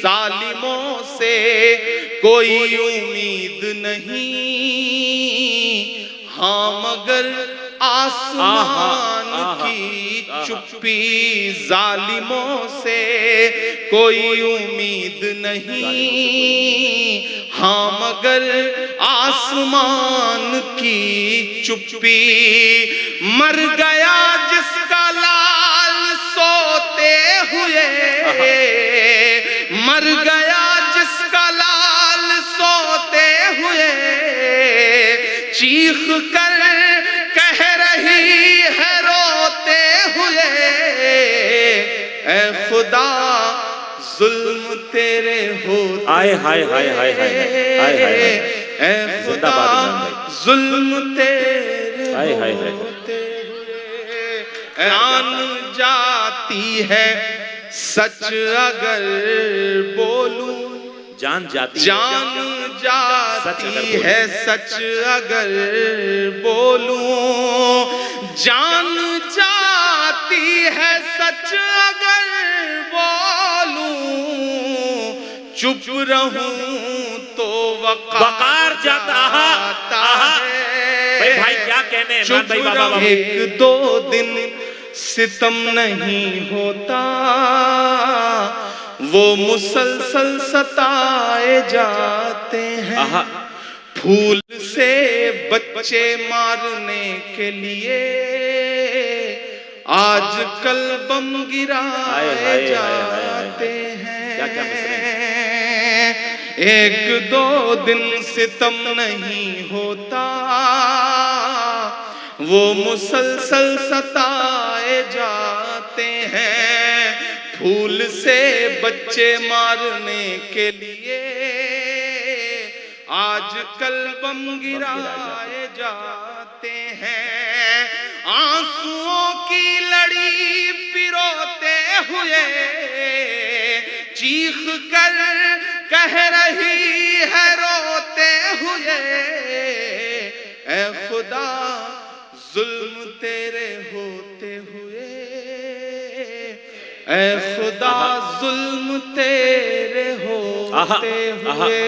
जालिमों से कोई उम्मीद नहीं, हाँ मगर आसमान की चुप्पी। जालिमों से कोई उम्मीद नहीं, हाँ मगर आसमान की चुप्पी। मर गया जिसका लाल सोते हुए, मर गया जिसका लाल सोते हुए, चीख कर कह रही है रोते हुए, ऐ खुदा जुल्म तेरे होते। हाय हाय हाय हाय हाय हाय हाय, ऐ खुदा जुल्म तेरे होते हुए। जान जाती है सच अगर बोलूं, जान जाती है सच अगर बोलूं, जान जाती है सच अगर बोलूं, चुप रहूं तो वकार जाता है। भाई क्या कहने चुप रहूं। एक दो दिन सितम नहीं होता, वो मुसलसल सताए जाते हैं। फूल से बच्चे मारने के लिए आजकल बम गिराए जाते हैं। एक दो दिन सितम नहीं होता, वो मुसलसल सताए जाते हैं। फूल से बच्चे मारने के लिए आजकल बम गिराए जाते हैं। आंसुओं की लड़ी पिरोते हुए चीख कर कह रही है रोते हुए, ऐ खुदा जुल्म तेरे होते हुए, ऐ खुदा जुल्म तेरे होते हुए।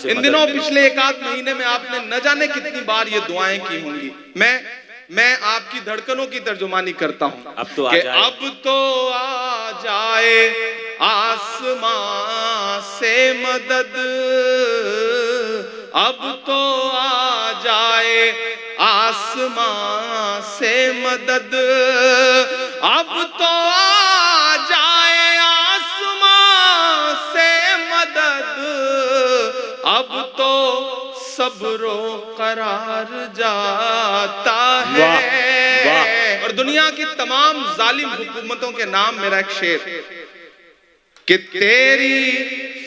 इन दिनों पिछले एक आध महीने में आपने न जाने कितनी बार ये दुआएं की होंगी। मैं आपकी धड़कनों की तर्जुमानी करता हूं। अब तो आ जाए आसमां से मदद, अब तो आ जाए आसमां से मदद, अब तो आ जाए आसमां से मदद, अब तो सब्रो करार जाता है। और दुनिया की तमाम जालिम हुकूमतों के नाम मेरा एक शेर कि तेरी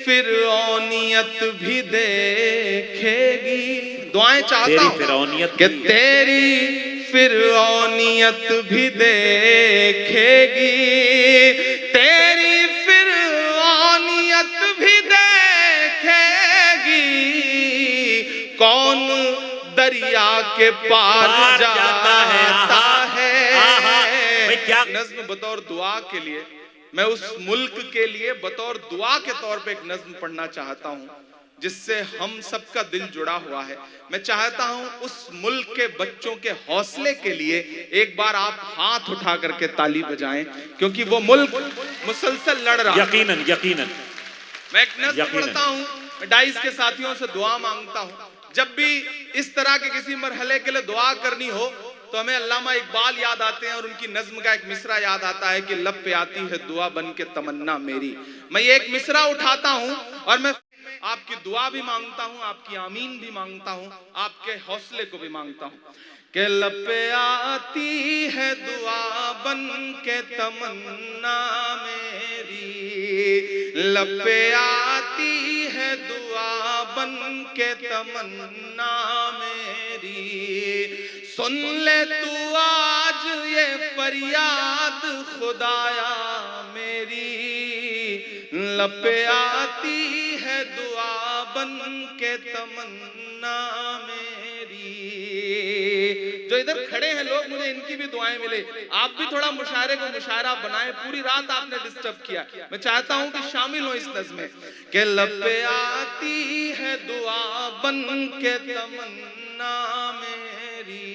फिरौनियत भी देखेगी। दुआएं चाहता हूं कि तेरी फिरौनियत भी देखेगी, तेरी फिरौनियत भी देखेगी। कौन दरिया के पार जाता है। क्या नज्म बतौर दुआ के लिए, मैं उस मुल्क के लिए बतौर दुआ के तौर पे एक नज्म पढ़ना चाहता हूं जिससे हम सबका दिल जुड़ा हुआ है। मैं चाहता हूं उस मुल्क के बच्चों के हौसले के लिए एक बार आप हाथ उठा करके ताली बजाएं, क्योंकि वो मुल्क मुसलसल लड़ रहा है। यकीनन यकीनन। मैं एक नज्म पढ़ता हूं, मैं डाइस के साथियों से दुआ मांगता हूं। जब भी इस तरह के किसी मरहले के लिए दुआ करनी हो तो हमें अल्लामा इकबाल याद आते हैं और उनकी नज्म का एक मिसरा याद आता है कि लब पे आती है दुआ बन के तमन्ना मेरी। मैं ये एक मिसरा उठाता हूं और मैं आपकी दुआ भी मांगता हूं, आपकी आमीन भी मांगता हूं, आपके हौसले को भी मांगता हूं कि लब पे आती है दुआ बन के तमन्ना मेरी, लब पे आती है दुआ बन के तमन्ना मेरी। सुन ले तू आज ये फरियाद खुदाया मेरी, लब पे आती है दुआ बन के तमन्ना मेरी। जो इधर खड़े हैं लोग, मुझे इनकी भी दुआएं मिले। आप भी थोड़ा मुशायरे को मुशायरा बनाएं, पूरी रात आपने डिस्टर्ब किया। मैं चाहता हूं कि शामिल हो इस नज़्म में कि लब पे आती है दुआ बन के तमन्ना मेरी,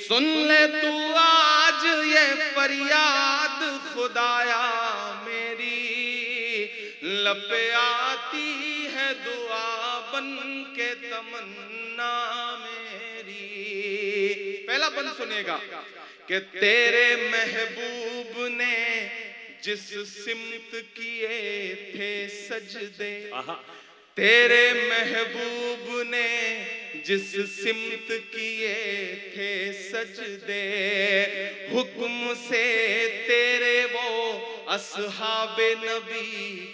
सुन ले तू आज ये फरियाद खुदाया मेरी, लब पे आती है दुआ बन के तमन्ना मेरी। पहला बंद सुनिएगा कि तेरे महबूब ने जिस सिमत किए थे सजदे, तेरे महबूब ने जिस सिमत किए थे सजदे, हुक्म से तेरे वो असहाबे नबी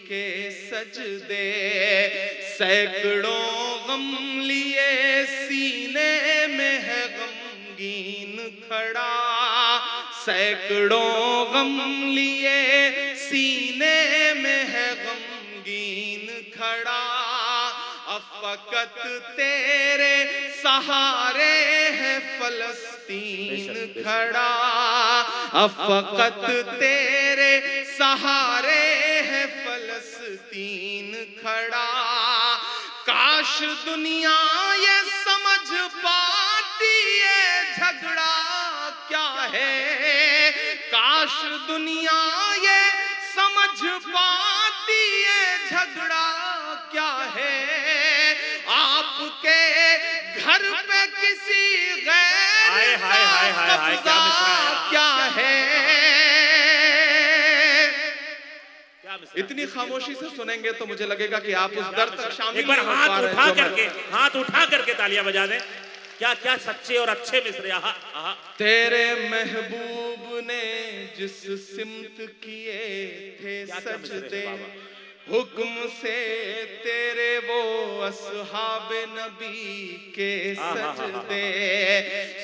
के सजदे, सैकड़ों गम लिए सीने में है गमगीन खड़ा, सैकड़ों गम लिए सीने में है गमगीन खड़ा, अफकत तेरे सहारे है फलस्तीन खड़ा, अफकत तेरे सहारे है फलस्तीन खड़ा। काश दुनिया ये समझ पाती है झगड़ा क्या है, काश दुनिया ये समझ पाती है झगड़ा क्या है, आपके घर पे किसी गैर का कब्जा क्या है। इतनी खामोशी से सुनेंगे तो मुझे लगेगा कि आप उस दर्द तक शामिल एक बार हाथ उठा करके तालियां बजा दें। क्या क्या सच्चे और अच्छे मिसरे। तेरे महबूब ने जिस सिमत किए थे सजदे, हुक्म से तेरे वो असहाबे नबी के सजदे,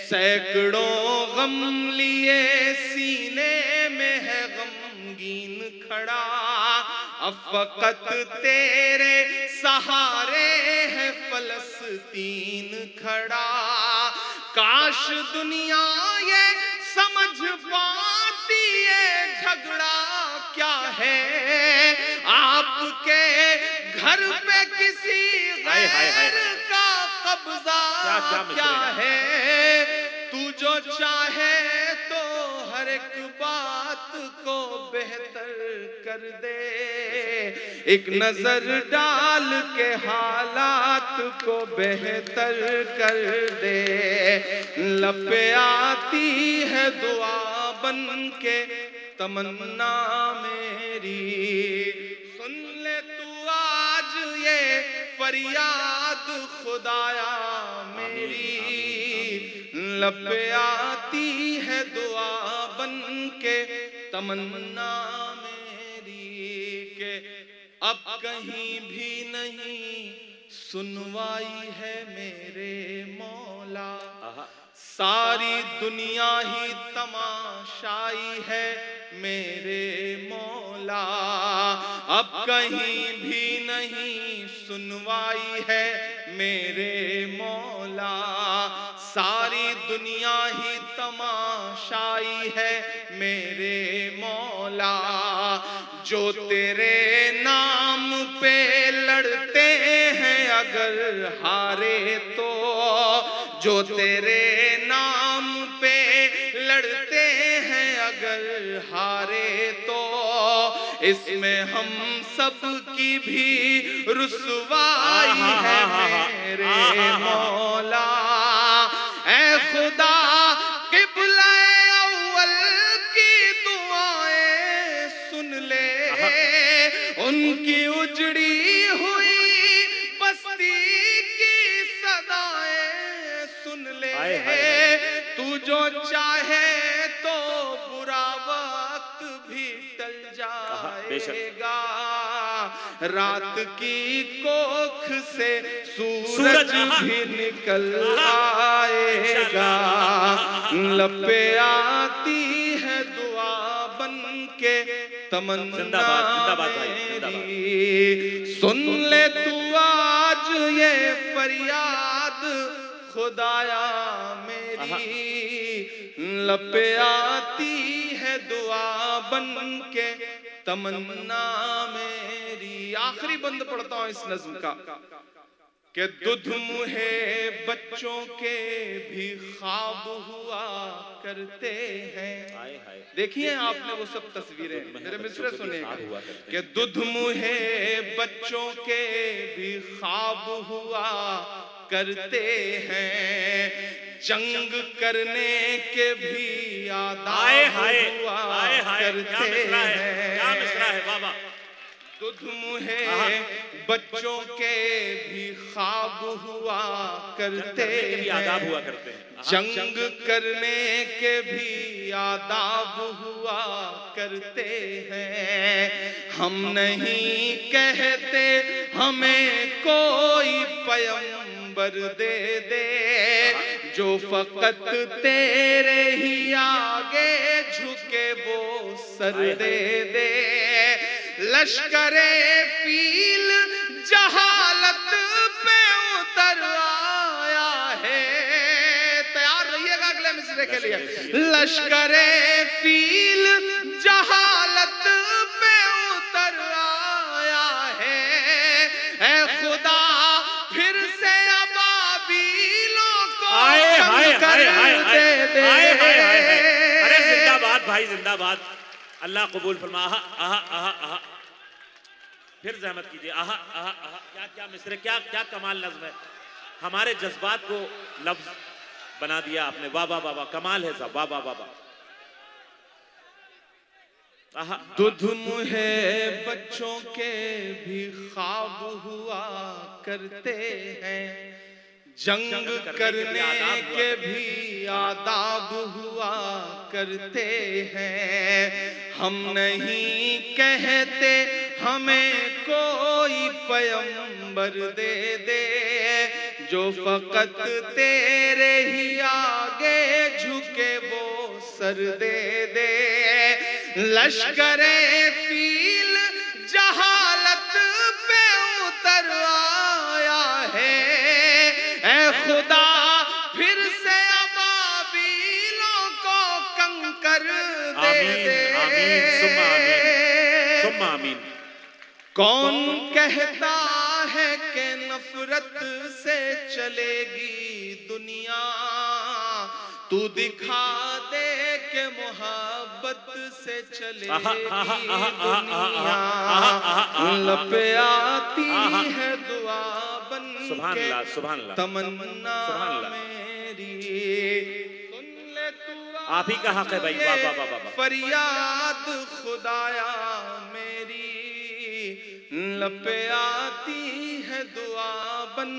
सैकड़ों गम लिए सीने में है गमगीन खड़ा, अफकत तेरे सहारे है फलस्तीन खड़ा। काश दुनिया ये समझ पाती है झगड़ा क्या है, आपके घर पे किसी गैर का कब्जा क्या है। तू जो चाहे तो हर एक बात को बेहतर कर दे, एक नजर डाल के हालात को बेहतर कर दे, लब पे आती है दुआ बन के तमन्ना मेरी, सुन ले तू आज ये फरियाद खुदाया मेरी, लब पे आती है दुआ बन के तमन्ना मेरी, के अब कहीं भी नहीं सुनवाई है मेरे मौला, सारी दुनिया ही तमाशाई है मेरे मौला, अब कहीं भी नहीं सुनवाई है मेरे मौला, सारी दुनिया ही तमाशाई है मेरे मौला, जो तेरे नाम पे लड़ते हैं अगर हारे तो, जो तेरे नाम पे लड़ते हैं अगर हारे तो, इसमें हम सब की भी रुसवाई है मेरे मौला। ऐ खुदा क़िबला अव्वल की दुआएं सुन ले, उनकी उजड़ी हुई बस्ती की सदाएं सुन ले, तू जो चाहे तो बुरा वक्त भी टल जाएगा, रात की कोख से सूरज भी निकल आएगा, लब पे आती है दुआ बन के तमन्ना मेरी, सुन ले तू आज ये फरियाद खुदाया मेरी लपे आती है दुआ बन के तमन्ना मेरी। आखिरी बंद पढ़ता हूं इस नज्म का कि दुध मुहे बच्चों के भी ख्वाब हुआ करते हैं। देखिए आपने वो सब तस्वीरें, मेरे मिसरे सुनिएगा कि दुध मुहे बच्चों के भी ख्वाब हुआ करते हैं, जंग करने के भी आदाब हुआ करते हैं। क्या मिसरा है बाबा। दुध मुहे बच्चों के भी ख्वाब हुआ करते हैं, जंग करने के भी आदाब हुआ करते हैं। हम नहीं कहते हमें कोई पैगंबर दे दे, जो फकत तेरे ही आगे झुके वो सर दे दे। लश्करे फील जहालत पे उतर आया है, तैयार रहिएगा अगले मिसरे के लिए। लश्करे फील जहालत पे उतर आया है, ऐ खुदा फिर से अबाबीलों को कंकर दे दे। अरे जिंदाबाद भाई जिंदाबाद, अल्लाह कबूल फरमा। आहा आहा आहा आहा, फिर जहमत कीजिए। आहा आहा आहा, क्या क्या मिसरे, क्या क्या कमाल नज़्म है। हमारे जज्बात को लफ्ज बना दिया आपने। वाह वाह वाह वाह, कमाल है साहब, वाह वाह वाह वाह। दुध मुहे बच्चों के भी ख्वाब हुआ करते हैं, जंग करने के भी आदाब हुआ करते हैं। हम नहीं कहते हमें कोई पैगंबर दे दे, जो फकत तेरे ही आगे झुके वो सर दे दे। लश्करे फील जहालत पे उतर आया है, ऐ खुदा फिर से अबाबीलों को कंकर दे दे। सुम्मा आमीन। कौन कहता है कि नफरत से चलेगी दुनिया, तू दिखा दे के मोहब्बत से चलेगी दुनिया। लपे आती है दुआ बन के तमन्ना मेरी। सुन ले तू आप ही का हक है भाई। वाह वाह वाह वाह। फरियाद खुदाया मेरी, लपे आती है दुआ बन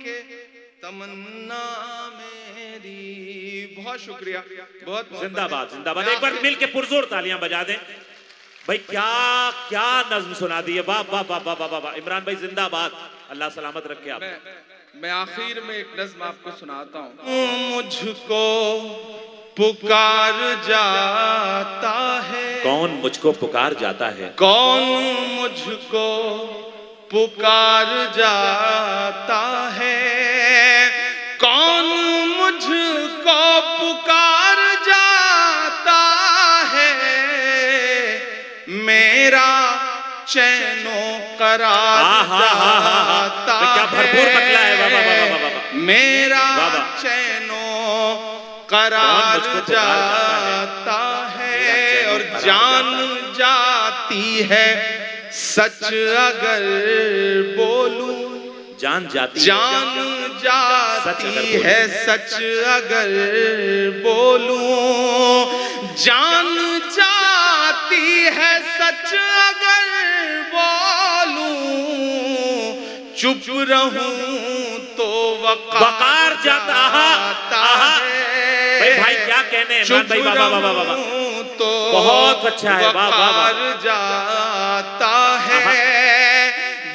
के तमन्ना मेरी। बहुत शुक्रिया, बहुत जिंदाबाद जिंदाबाद। एक बार मिल के पुरजोर तालियां बजा दें भाई। क्या क्या नज्म सुना दी है। वाह वाह वाह वाह वाह वाह। इमरान भाई जिंदाबाद, अल्लाह सलामत रखे आप। मैं आखिर में एक नज्म आपको सुनाता हूँ। मुझको पुकार जाता है, कौन मुझको पुकार जाता है, कौन मुझको पुकार जाता है, कौन मुझको पुकार जाता है। मेरा चैनो करार जाता है, क्या भरपूर बतला है। वाह वाह वाह वाह। मेरा चैनो करार जाता है, और जान जाती है सच अगर बोलूं। जान जाती है सच अगर बोलूं। जान जाती है सच अगर बोलूं। चुप रहूं तो वकार जाता है। भाई क्या कहने इमरान भाई। वाह वाह वाह वाह, तो बहुत अच्छा है। वाह वाह वाह। जाता है,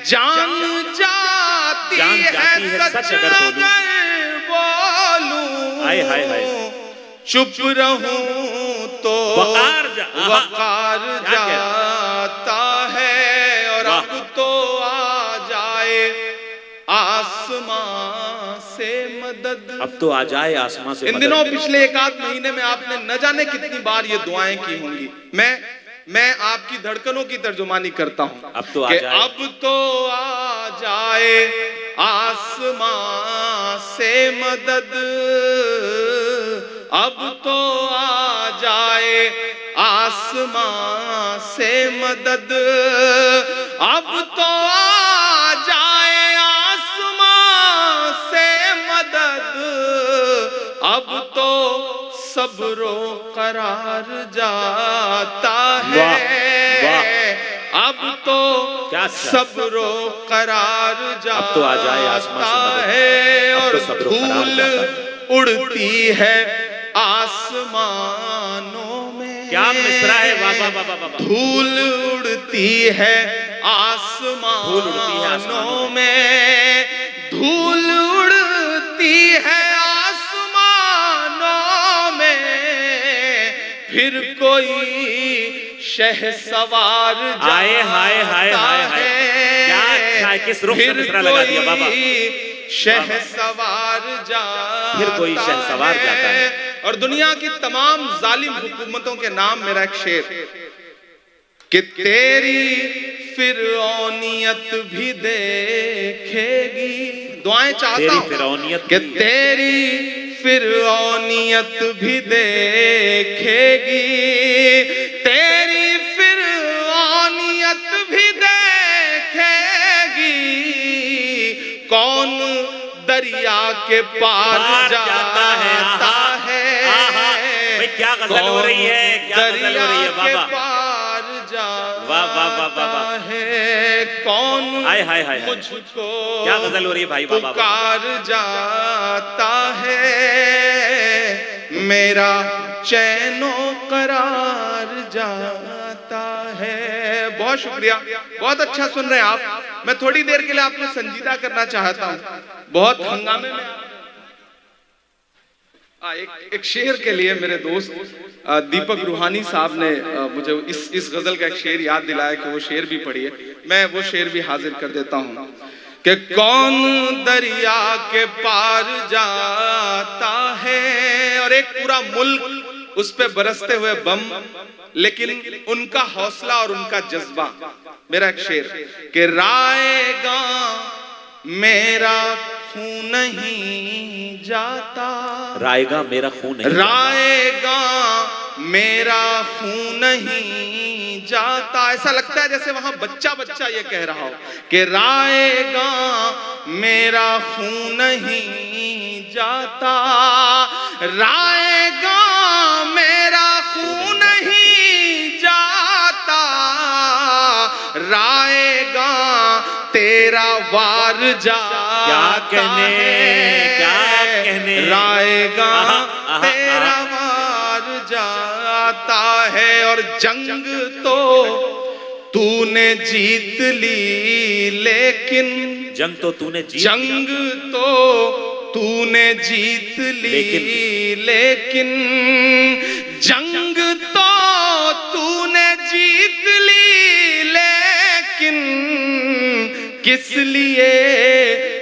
जान जाती है सच अगर बोलूं। हाय हाय हाय। चुप रहूं तो वकार जाता है, और अब तो आ जाए आसमां से मदद। मदद। अब तो आ जाए आसमां से इन मदद। दिनों पिछले एक आध महीने में आपने न जाने कितनी बार ये दुआएं की होंगी। मैं आपकी धड़कनों की तर्जुमानी करता हूं। अब तो आ जाए, अब तो आ जाए आसमां से मदद, अब तो आ जाए आसमां से मदद, अब तो आ जाए आसमां से मदद, अब तो सब्रो करार जाता है। अब तो क्या सब्रो करार जाता अब तो आ जाए आसमां से मदद है। अब और तो सब्रो करार धूल जाता है। उड़ती है आसमानों में। क्या मिसरा है, वाह वाह वाह वाह। धूल उड़ती है आसमानों में, धूल उड़ती है आसमानों में, फिर कोई शहसवार आए हाय हाय हाय हाय, क्या अच्छा है, किस रुख से मिसरा लगा दिया बाबा। शहसवार जाता फिर कोई शहसवार जाता है। और दुनिया की तमाम जालिम हुकूमतों के नाम मेरा एक शेर कि तेरी फिरौनियत भी देखेगी। दुआएं चाहता हूं कि तेरी फिरौनियत भी देखेगी, तेरी फिरौनियत भी देखेगी। कौन दरिया के पार जाता है, भाई क्या गजल हो रही है, क्या गजल हो रही है बाबा। पार वाह वाह वाह वाह है, कौन हाय हाय हाय मुझको क्या गजल हो रही है भाई बाबा। पुकार जाता है, मेरा चैनो करार जाता है। बहुत शुक्रिया, बहुत अच्छा सुन रहे हैं आप। मैं थोड़ी देर के लिए आपको संजीदा करना चाहता हूँ। बहुत हंगामे में एक शेर के लिए मेरे दोस्त दीपक रूहानी साहब ने मुझे इस गजल का एक शेर याद दिलाया कि वो शेर भी पढ़िए। मैं वो शेर भी हाजिर कर देता हूँ कि कौन दरिया के पार जाता है, और एक पूरा मुल्क उस पे बरसते हुए बम, लेकिन उनका हौसला और उनका जज्बा। मेरा एक शेर कि राएगा मेरा खून नहीं जाता, राएगा मेरा खून नहीं, राएगा मेरा खून नहीं जाता। ऐसा लगता है जैसे वहां बच्चा बच्चा ये कह रहा हो कि राएगा मेरा खून नहीं जाता, राएगा मेरा खून नहीं जाता, राएगा तेरा वार जाता है, क्या कहने राएगा तेरा वार जाता है। और जंग तो तूने जीत ली, लेकिन जंग तो तूने जंग तो तूने जीत ली, लेकिन जंग तो तूने जीत ली, लेकिन किस लिए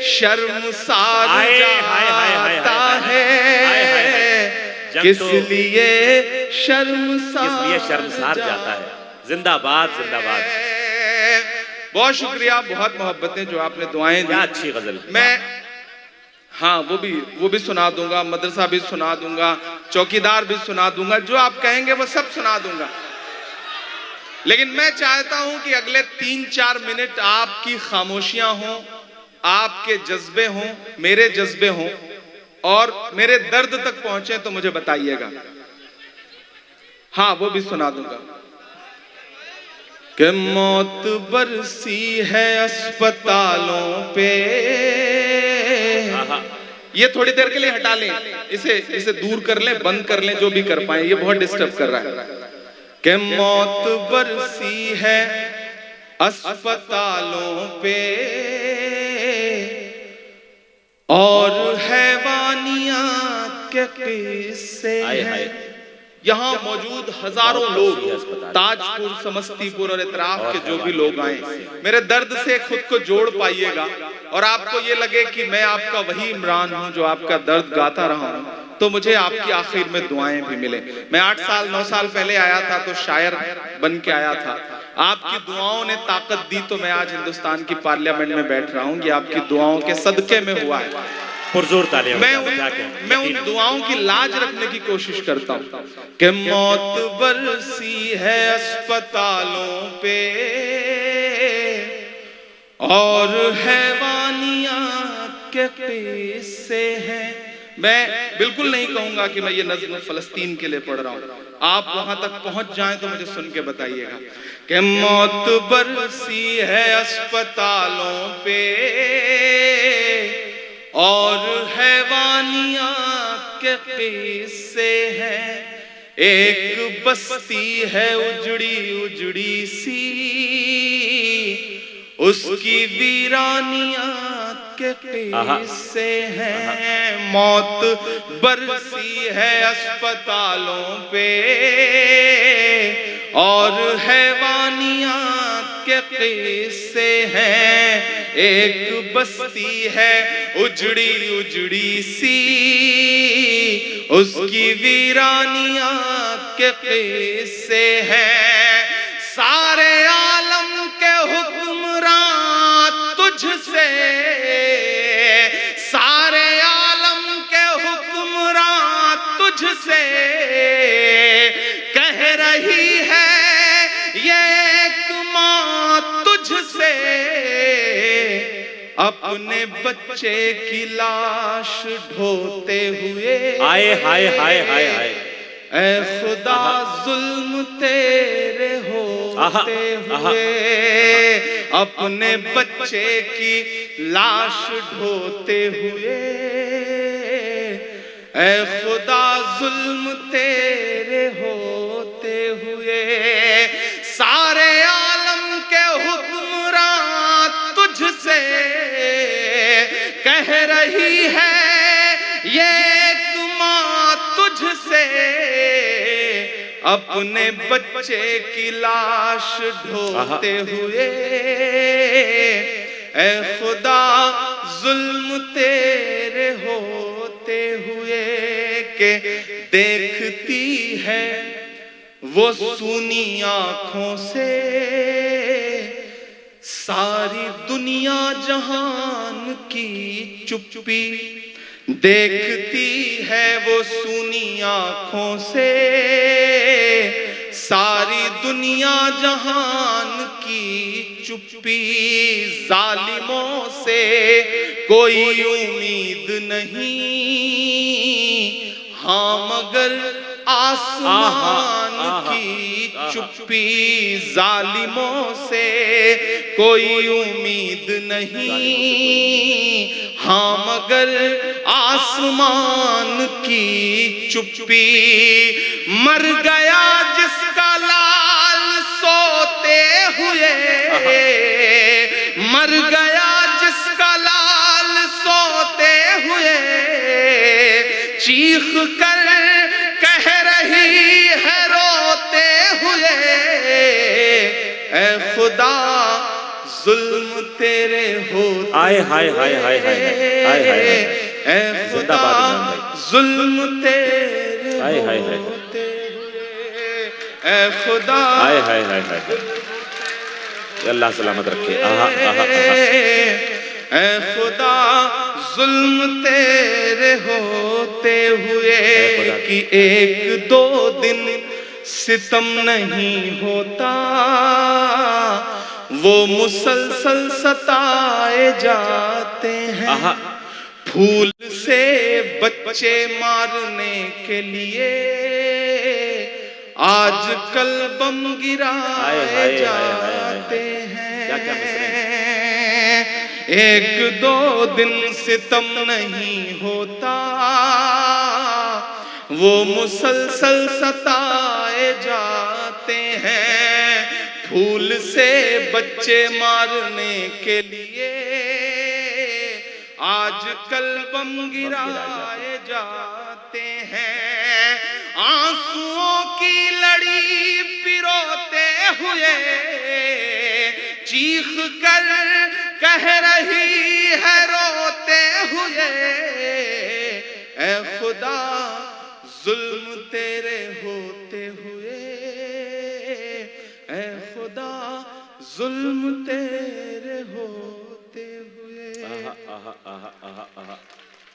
शर्मसार जाता है, किस लिए शर्मसार जाता है। जिंदाबाद जिंदाबाद। बहुत शुक्रिया, बहुत मोहब्बतें जो आपने दुआएं दी। अच्छी गजल। मैं हाँ वो भी सुना दूंगा, मदरसा भी सुना दूंगा, चौकीदार भी सुना दूंगा, जो आप कहेंगे वो सब सुना दूंगा। लेकिन मैं चाहता हूं कि अगले 3-4 मिनट आपकी खामोशियां हों, आपके जज्बे हों, मेरे जज्बे हों, और मेरे दर्द तक पहुंचे तो मुझे बताइएगा। हाँ वो भी सुना दूंगा कि मौत बरसी है अस्पतालों पे। ये थोड़ी देर के लिए हटा लें, इसे दूर कर लें, बंद कर लें, जो भी कर पाए, ये बहुत डिस्टर्ब कर रहा है। कि मौत बरसी है अस्पतालों पे और हैवानियत के किस्से हैं। यहाँ मौजूद हजारों लोग, ताजपुर, समस्तीपुर और इतराफ के जो भी लोग आए, मेरे दर्द से खुद को जोड़ पाइएगा और आपको ये लगे कि मैं आपका वही इमरान हूँ जो आपका दर्द गाता रहा हूँ, तो मुझे आपकी आखिर में दुआएं भी मिले। मैं 8 साल 9 साल पहले आया था तो शायर बन के आया था, आपकी दुआओं ने ताकत दी तो मैं आज हिंदुस्तान की पार्लियामेंट में बैठ रहा हूँ। ये आपकी दुआओं के सदके में हुआ है। पुरजोर तालियां। मैं उन दुआओं की लाज रखने की कोशिश करता हूँ कि मौत बरसी है अस्पतालों पे और हैवानियां के किस्से हैं। मैं बिल्कुल नहीं कहूंगा कि मैं ये नज़्म फलस्तीन के लिए पढ़ रहा हूँ, आप वहां तक पहुंच जाएं तो मुझे सुन के बताइएगा कि मौत बरसी है अस्पतालों पे और हैवानियां के किस्से हैं। एक बस्ती है उजड़ी उजड़ी सी, उसकी वीरानियां के किस्से हैं। मौत बरसी है अस्पतालों पे और हैवानियां के किस्से हैं। एक बस्ती है उजड़ी उजड़ी सी, उसकी वीरानियां के किस्से हैं। सारे आलम के हुक्मरान तुझसे, सारे आलम के हुक्मरान तुझसे कह रही है ये एक माँ तुझसे अपने बच्चे की लाश ढोते हुए। हाय हाय हाय हाय हाय। ऐ खुदा जुल्म तेरे होते हुए अपने बच्चे की लाश ढोते हुए। ऐ खुदा जुल्म तेरे होते हुए सारे आलम के हुक्मरान तुझसे कह रही है ये एक माँ तुझसे अपने बच्चे की लाश ढोते हुए। ऐ खुदा जुल्म तेरे होते हुए के देखती है वो सूनी आंखों से सारी दुनिया जहान की चुप्पी। देखती है वो सूनी आंखों से सारी दुनिया जहान की चुप्पी। जालिमों से कोई उम्मीद नहीं, हाँ मगर आसमान की चुप्पी। जालिमों से कोई उम्मीद नहीं, हाँ मगर आसमान की चुप्पी। मर गया जिसका लाल सोते हुए, मर गया जिसका लाल सोते हुए चीख कर कह रही है रोते हुए। ऐ खुदा जुल्म तेरे होते हाय हाय हाय हाय हाय हाय हाय। ऐ खुदा जुल्म तेरे होते हुए। ऐ खुदा हाय हाय हाय हाय। अल्लाह सलामत रखे। आहा आहा आहा। ऐ खुदा जुल्म तेरे होते हुए कि एक दो दिन सितम नहीं होता, वो मुसलसल सताए जाते हैं। फूल से बच्चे मारने के लिए आजकल बम गिराए जाते हैं। एक दो दिन सितम नहीं होता, वो मुसलसल सताए जाते हैं। फूल से बच्चे मारने के लिए आजकल बम गिराए जाते हैं। आंसुओं की लड़ी पिरोते हुए चीख कर कह रही है रोते हुए, ऐ खुदा जुल्म तेरे होते हुए, ऐ खुदा जुल्म तेरे होते हुए।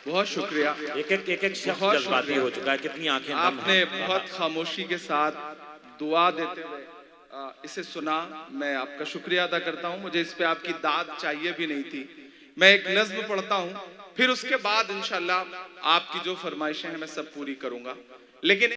बहुत शुक्रिया। एक शख्स जज्बाती हो चुका है, कितनी आंखें नम आपने हैं। बहुत खामोशी के साथ दुआ देते हुए इसे सुना। मैं आपका शुक्रिया अदा करता हूं। मुझे इस पे आपकी दाद चाहिए भी नहीं थी। मैं एक नज्म पढ़ता हूं, फिर उसके बाद इंशाल्लाह आपकी जो फरमाइशें हैं मैं सब पूरी करूंगा। लेकिन